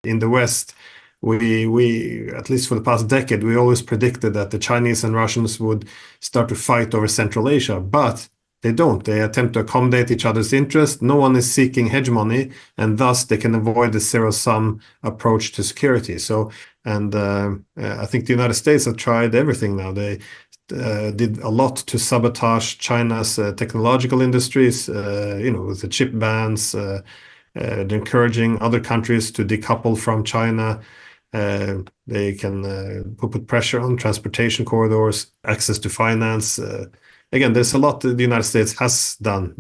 In the West, we at least for the past decade, we always predicted that the Chinese and Russians would start to fight over Central Asia, but they don't. They attempt to accommodate each other's interests. No one is seeking hegemony, and thus they can avoid the zero-sum approach to security. I think the United States have tried everything now. They did a lot to sabotage China's technological industries, with the chip bans. They're encouraging other countries to decouple from China. They can put pressure on transportation corridors, access to finance. Again, there's a lot that the United States has done,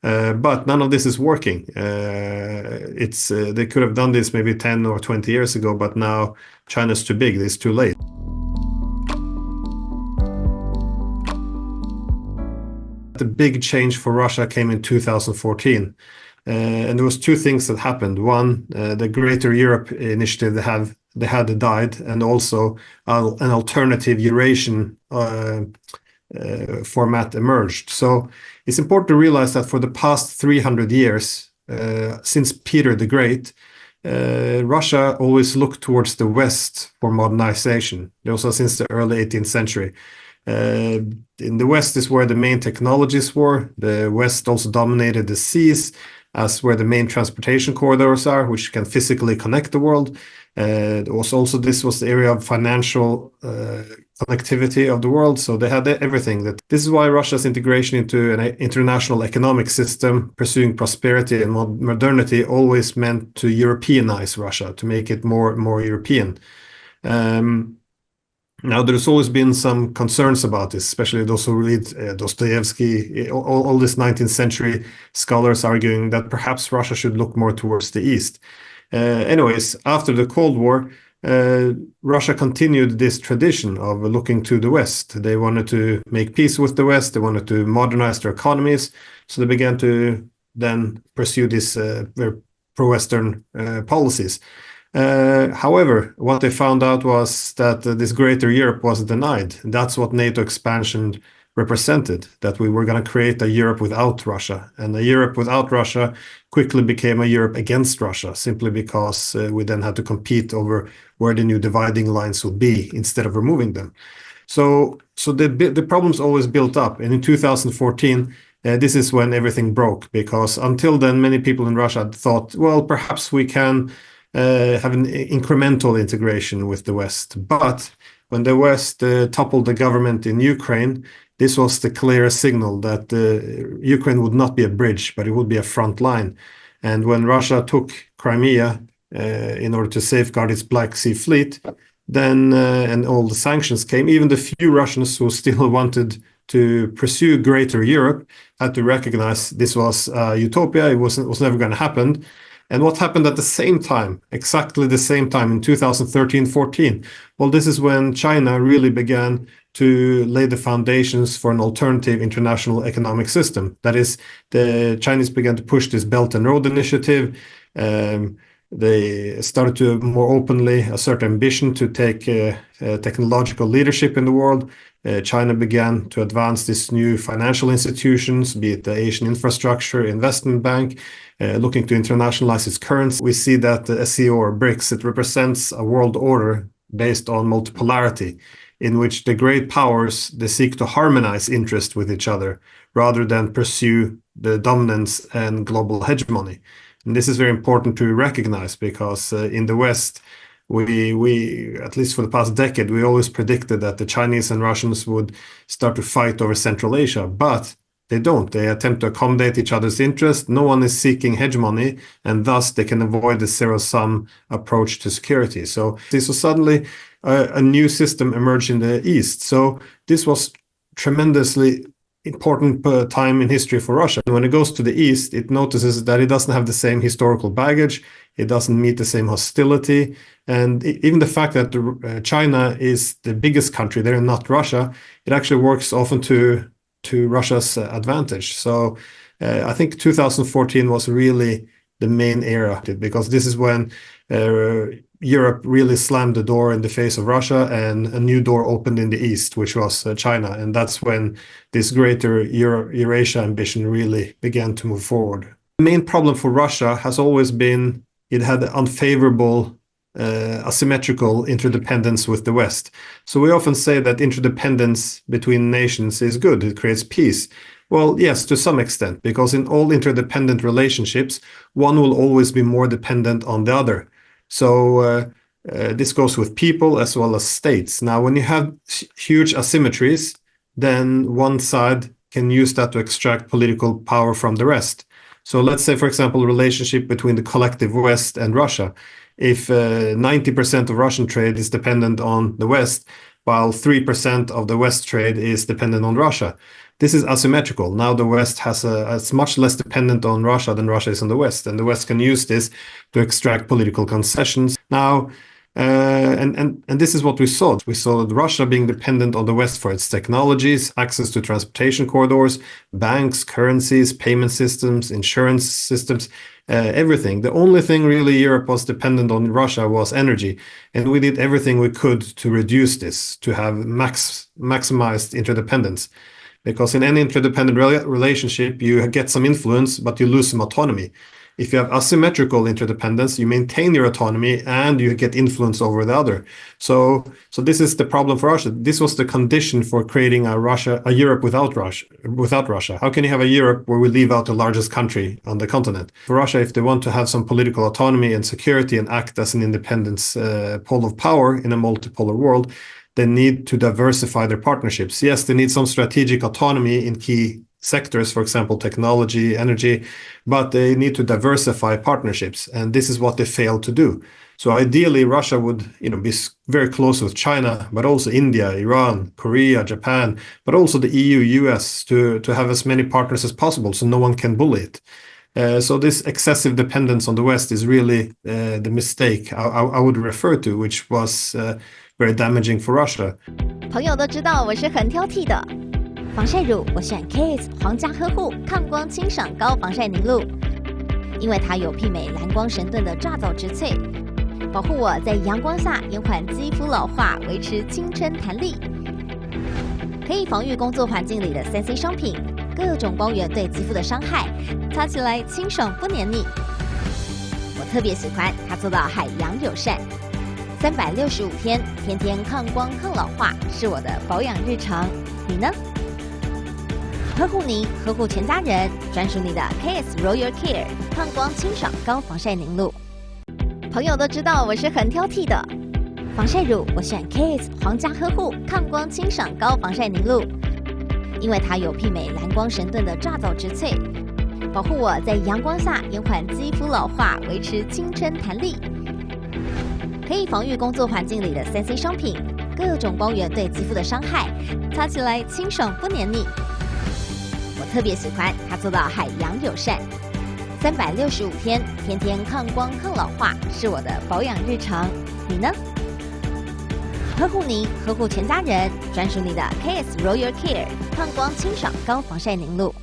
but none of this is working. They could have done this maybe 10 or 20 years ago, but now China's too big. It's too late. The big change for Russia came in 2014. And there was two things that happened. One, the Greater Europe initiative they had died, and also an alternative Eurasian format emerged. So it's important to realize that for the past 300 years, since Peter the Great, Russia always looked towards the West for modernization, also since the early 18th century. In the West is where the main technologies were. The West also dominated the seas, as where the main transportation corridors are, which can physically connect the world. Also, this was the area of financial connectivity of the world, so they had everything. This is why Russia's integration into an international economic system, pursuing prosperity and modernity, always meant to Europeanize Russia, to make it more European. Now, there's always been some concerns about this, especially those who read Dostoevsky, all these 19th century scholars arguing that perhaps Russia should look more towards the East. Anyways, after the Cold War, Russia continued this tradition of looking to the West. They wanted to make peace with the West. They wanted to modernize their economies. So they began to then pursue these very pro-Western policies. However, what they found out was that this Greater Europe was denied. That's what NATO expansion represented, that we were going to create a Europe without Russia. And a Europe without Russia quickly became a Europe against Russia, simply because we then had to compete over where the new dividing lines would be instead of removing them. So the problems always built up. And in 2014, this is when everything broke, because until then, many people in Russia thought, well, perhaps we can have an incremental integration with the West. But when the West toppled the government in Ukraine, this was the clear signal that Ukraine would not be a bridge, but it would be a front line. And when Russia took Crimea in order to safeguard its Black Sea fleet, then and all the sanctions came, even the few Russians who still wanted to pursue Greater Europe had to recognize this was utopia. It was never going to happen. And what happened at the same time, exactly the same time in 2013-14? Well, this is when China really began to lay the foundations for an alternative international economic system. That is, the Chinese began to push this Belt and Road Initiative. They started to more openly assert ambition to take technological leadership in the world. China began to advance these new financial institutions, be it the Asian Infrastructure Investment Bank, looking to internationalize its currency. We see that the SCO, or BRICS, it represents a world order based on multipolarity, in which the great powers, they seek to harmonize interest with each other rather than pursue the dominance and global hegemony. And this is very important to recognize, because in the West, we at least for the past decade, we always predicted that the Chinese and Russians would start to fight over Central Asia, but they don't. They attempt to accommodate each other's interests. No one is seeking hegemony, and thus they can avoid the zero-sum approach to security. So suddenly a new system emerged in the East. So this was tremendously important time in history for Russia. When it goes to the East, it notices that it doesn't have the same historical baggage. It doesn't meet the same hostility. And even the fact that China is the biggest country there and not Russia, it actually works often to Russia's advantage. So I think 2014 was really the main era, because this is when Europe really slammed the door in the face of Russia, and a new door opened in the East, which was China. And that's when this greater Eurasia ambition really began to move forward. The main problem for Russia has always been it had unfavorable asymmetrical interdependence with the West. So we often say that interdependence between nations is good, it creates peace. Well, yes, to some extent, because in all interdependent relationships, one will always be more dependent on the other. So this goes with people as well as states. Now, when you have huge asymmetries, then one side can use that to extract political power from the rest. So let's say, for example, relationship between the collective West and Russia. If 90% of Russian trade is dependent on the West, while 3% of the West trade is dependent on Russia. This is asymmetrical. Now the West is much less dependent on Russia than Russia is on the West, and the West can use this to extract political concessions. Now, and this is what we saw. We saw that Russia being dependent on the West for its technologies, access to transportation corridors, banks, currencies, payment systems, insurance systems, everything. The only thing really Europe was dependent on Russia was energy. And we did everything we could to reduce this, to have maximized interdependence. Because in any interdependent relationship, you get some influence, but you lose some autonomy. If you have asymmetrical interdependence, you maintain your autonomy and you get influence over the other. So this is the problem for Russia. This was the condition for creating a Europe without Russia. How can you have a Europe where we leave out the largest country on the continent? For Russia, if they want to have some political autonomy and security and act as an independent pole of power in a multipolar world, they need to diversify their partnerships. Yes, they need some strategic autonomy in key sectors, for example, technology, energy, but they need to diversify partnerships, and this is what they failed to do. So ideally, Russia would, be very close with China, but also India, Iran, Korea, Japan, but also the EU, US, to have as many partners as possible, so no one can bully it. So this excessive dependence on the West is really the mistake I would refer to, which was very damaging for Russia. 朋友都知道我是很挑剔的。防晒乳我选 KIS 皇家呵护抗光清爽高防晒凝露，因为它有媲美蓝光神盾的抓藻植萃，保护我在阳光下延缓肌肤老化，维持青春弹力。可以防御工作环境里的3C 商品，各种光源对肌肤的伤害，擦起来清爽不黏腻。我特别喜欢它做到海洋友善，365天，天天抗光抗老化，是我的保养日常。你呢？呵护您，呵护全家人，专属你的 KIS Royal Care 抗光清爽高防晒凝露。朋友都知道我是很挑剔的。防晒乳我选 KIS 皇家呵护抗光清爽高防晒凝露，因为它有媲美蓝光神盾的抓藻植萃，保护我在阳光下延缓肌肤老化，维持青春弹力。可以防御工作环境里的3C 商品，各种光源对肌肤的伤害，擦起来清爽不黏腻。我特别喜欢它做到海洋友善，365天，天天抗光抗老化，是我的保养日常。你呢？呵护您，呵护全家人，专属你的 KIS Royal Care 抗光清爽高防晒凝露。